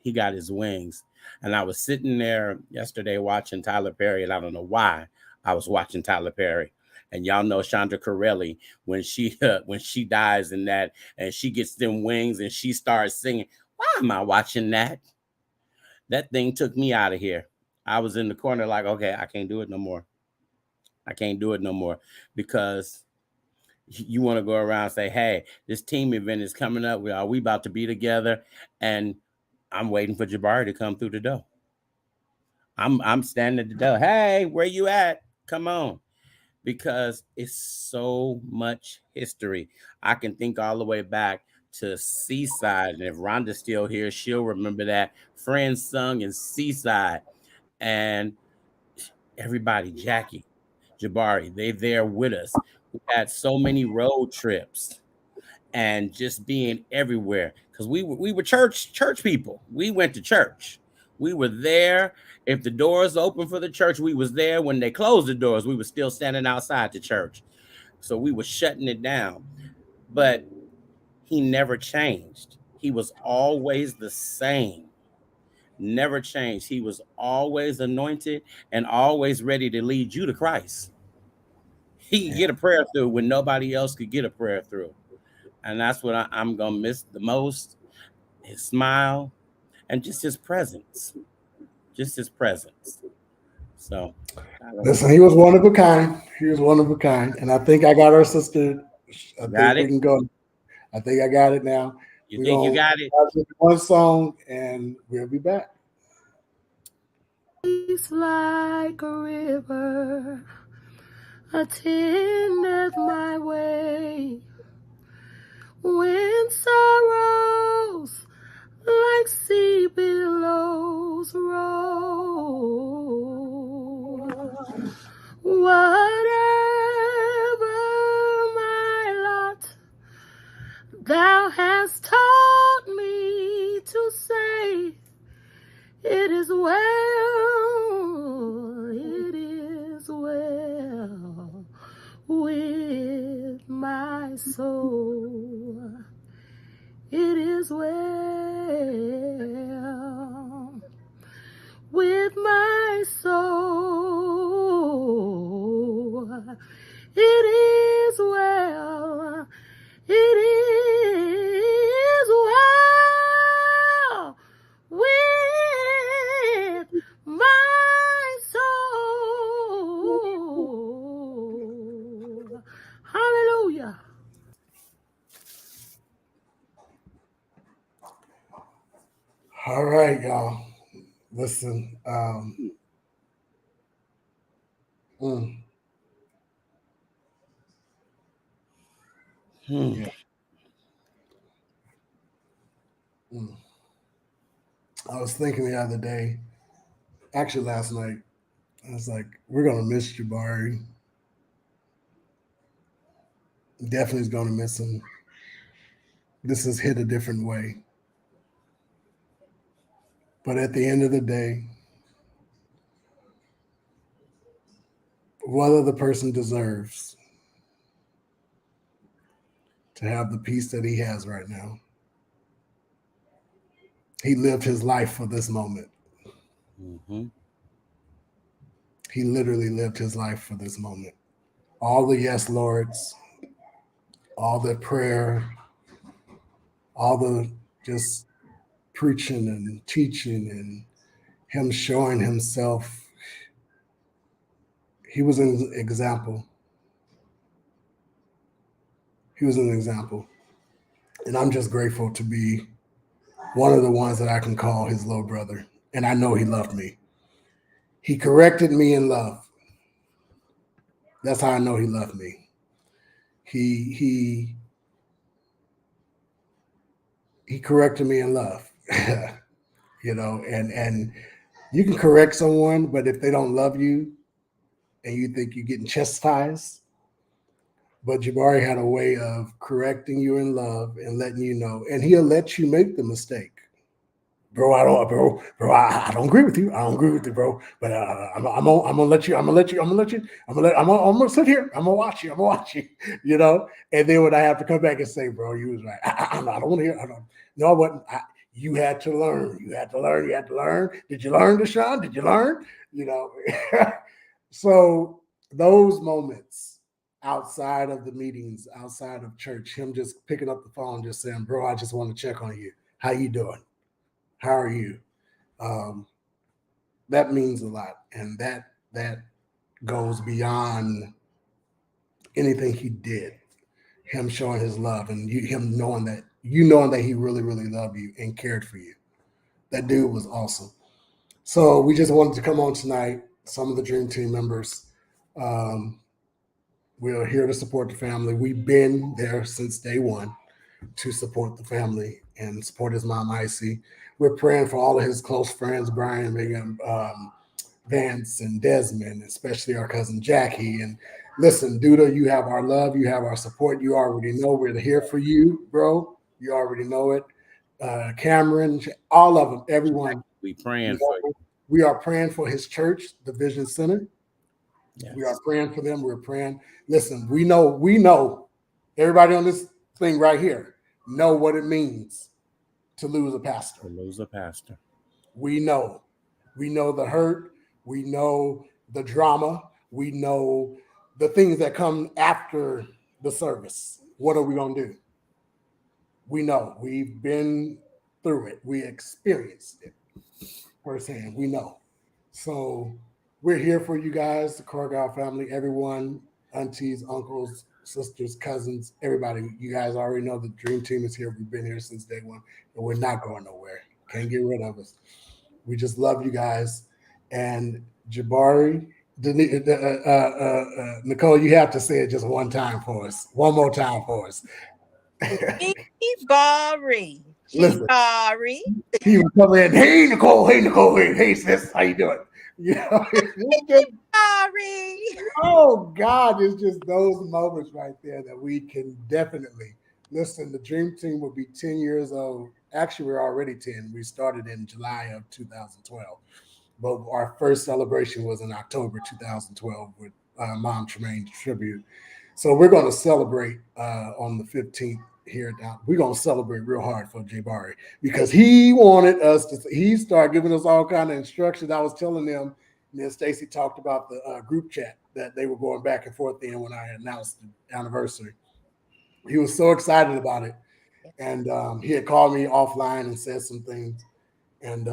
He got his wings. And I was sitting there yesterday watching Tyler Perry, and I don't know why I was watching Tyler Perry. And y'all know Chandra Corelli, when she dies in that, and she gets them wings and she starts singing. Why am I watching that? That thing took me out of here. I was in the corner like, okay, I can't do it no more. I can't do it no more, because you want to go around and say, hey, this team event is coming up. Are we about to be together? And I'm waiting for Jabari to come through the door. I'm standing at the door. Hey, where you at? Come on. Because it's so much history. I can think all the way back to Seaside. And if Rhonda's still here, she'll remember that. Friends sung in Seaside. And everybody, Jackie, Jabari, they're there with us. We had so many road trips and just being everywhere. because we were church people. We went to church. We were there. If the doors open for the church, we was there. When they closed the doors, we were still standing outside the church. So we were shutting it down. But he never changed. He was always the same. Never changed. He was always anointed and always ready to lead you to Christ. He could get a prayer through when nobody else could get a prayer through. And that's what I'm going to miss the most. His smile and just his presence. Just his presence. So, listen, he was one of a kind. He was one of a kind. And I think I got our sister. I think we can go. I think I got it now. You think you got it? One song and we'll be back. It's like a river attendeth my way. When sorrows like sea billows roll, whatever my lot, thou hast taught me to say, it is well, it is well with my soul. It is well with my soul. It is well. It is well with my soul. Hallelujah. All right, y'all. Listen. Yeah. I was thinking the other day, actually last night, I was like, we're going to miss Jabari. Definitely is going to miss him. This has hit a different way. But at the end of the day, what other person deserves to have the peace that he has right now? He lived his life for this moment. Mm-hmm. He literally lived his life for this moment. All the yes lords, all the prayer, all the just preaching and teaching and him showing himself. He was an example. He was an example. And I'm just grateful to be one of the ones that I can call his little brother. And I know he loved me. He corrected me in love. That's how I know he loved me. He corrected me in love. You know, and you can correct someone, but if they don't love you and you think you're getting chastised, but Jabari had a way of correcting you in love and letting you know, and he'll let you make the mistake. Bro, I don't agree with you. I don't agree with you, bro. But I'm gonna let you. I'm gonna sit here. I'm gonna watch you. You know. And then when I have to come back and say, bro, you was right. I don't want to hear. No, I wasn't. You had to learn. You had to learn. Did you learn, Deshaun? Did you learn? You know. So those moments outside of the meetings, outside of church, him just picking up the phone, just saying, bro, I just want to check on you. How you doing? How are you? That means a lot. And that goes beyond anything he did. Him showing his love and him knowing that he really, really loved you and cared for you. That dude was awesome. So we just wanted to come on tonight. Some of the Dream Team members, we're here to support the family. We've been there since day one to support the family and support his mom, Icy. We're praying for all of his close friends, Brian, Megan, Vance, and Desmond, especially our cousin Jackie. And listen, Duda, you have our love. You have our support. You already know we're here for you, bro. You already know it. Cameron, all of them, everyone. We praying for you. We are praying for his church, the Vision Center. Yes. We are praying for them. We're praying. Listen, we know, everybody on this thing right here know what it means to lose a pastor. To lose a pastor. We know the hurt. We know the drama. We know the things that come after the service. What are we going to do? We know. We've been through it. We experienced it firsthand. We know. So we're here for you guys, the Corgile family, everyone, aunties, uncles, sisters, cousins, everybody. You guys already know the dream team is here. We've been here since day one, and we're not going nowhere. Can't get rid of us. We just love you guys. And Jabari, Nicole, you have to say it just one time for us. One more time for us. Jabari. Listen. Jabari. He would come in, hey Nicole, hey sis, how you doing? You know, Jabari. Oh God, it's just those moments right there that we can definitely listen. The dream team will be 10 years old. Actually, we're already 10. We started in July of 2012, but our first celebration was in October 2012 with Mom Tremaine's tribute. So we're going to celebrate on the 15th here down. We're going to celebrate real hard for Jabari because he wanted us to. He started giving us all kind of instructions. I was telling them, and then Stacy talked about the group chat that they were going back and forth in when I announced the anniversary. He was so excited about it, and he had called me offline and said some things, and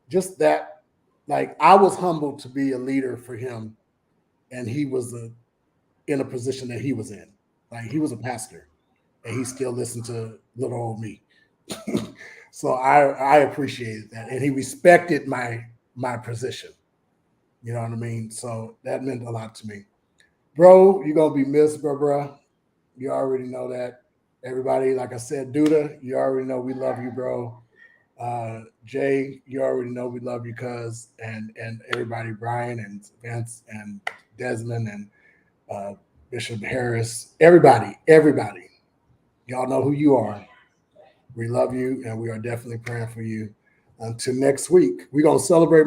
just that, like I was humbled to be a leader for him, and he was in a position that he was in. Like he was a pastor, and he still listened to little old me. So I appreciated that, and he respected my position. You know what I mean? So that meant a lot to me. Bro, you're going to be missed, bro. You already know that. Everybody, like I said, Duda, you already know we love you, bro. Jay, you already know we love you, cuz. And everybody, Brian and Vince and Desmond and Bishop Harris. Everybody. Y'all know who you are. We love you, and we are definitely praying for you. Until next week, we're going to celebrate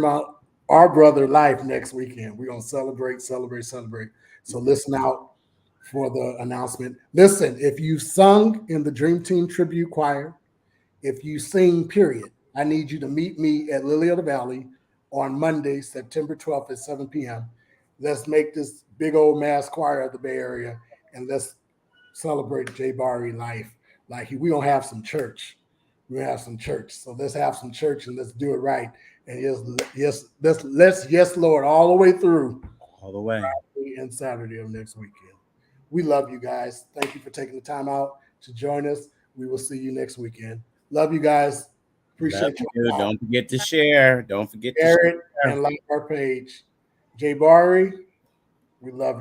our brother life next weekend. We're going to celebrate. So listen out for the announcement. Listen, if you sung in the Dream Team Tribute Choir, if you sing, period, I need you to meet me at Lily of the Valley on Monday, September 12th at 7 p.m. Let's make this big old mass choir of the Bay Area, and let's celebrate Jabari life. Like we gonna have some church. We're gonna have some church. So let's have some church and let's do it right. And yes, Lord, all the way through. All the way. Friday and Saturday of next weekend. We love you guys. Thank you for taking the time out to join us. We will see you next weekend. Love you guys. Appreciate you. Don't forget to share. Don't forget to share it and like our page. Jabari, we love you.